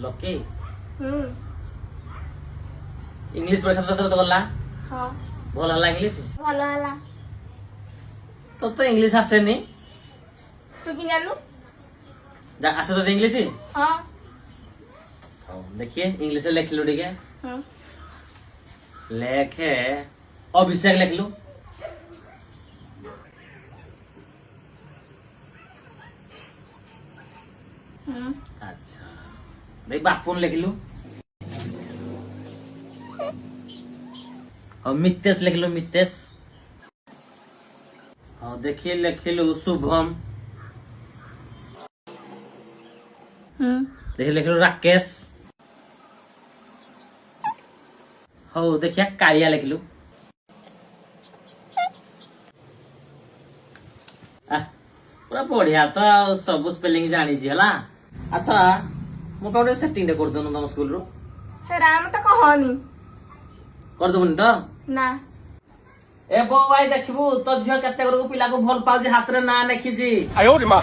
lucky English परीक्षा तो गला हाँ भल है इंग्लिश भल है तो इंग्लिश आसेनी तू कि जानलु आसे तो इंग्लिश हाँ देखिए इंग्लिश लिख लो ठीक है हम्म लेखे अभिषेक लिख लो अच्छा भाई बापून लिख लो और मितेश लिख लो मितेश और देखिए लिख लो शुभम देखिए लिख लो राकेश हो देखिए कालिया लिख लो पूरा बढ़िया तो सब स्पेलिंग जानी है अच्छा मो कौन सेटिंग कर दो तुम स्कूल रो राम तो कहनी कर दबनी तो ना ए बो भाई देखबू तो झियो केते गरु पिला को भल पाउ जे हाथ रे ना लिखी जी आयो रे मां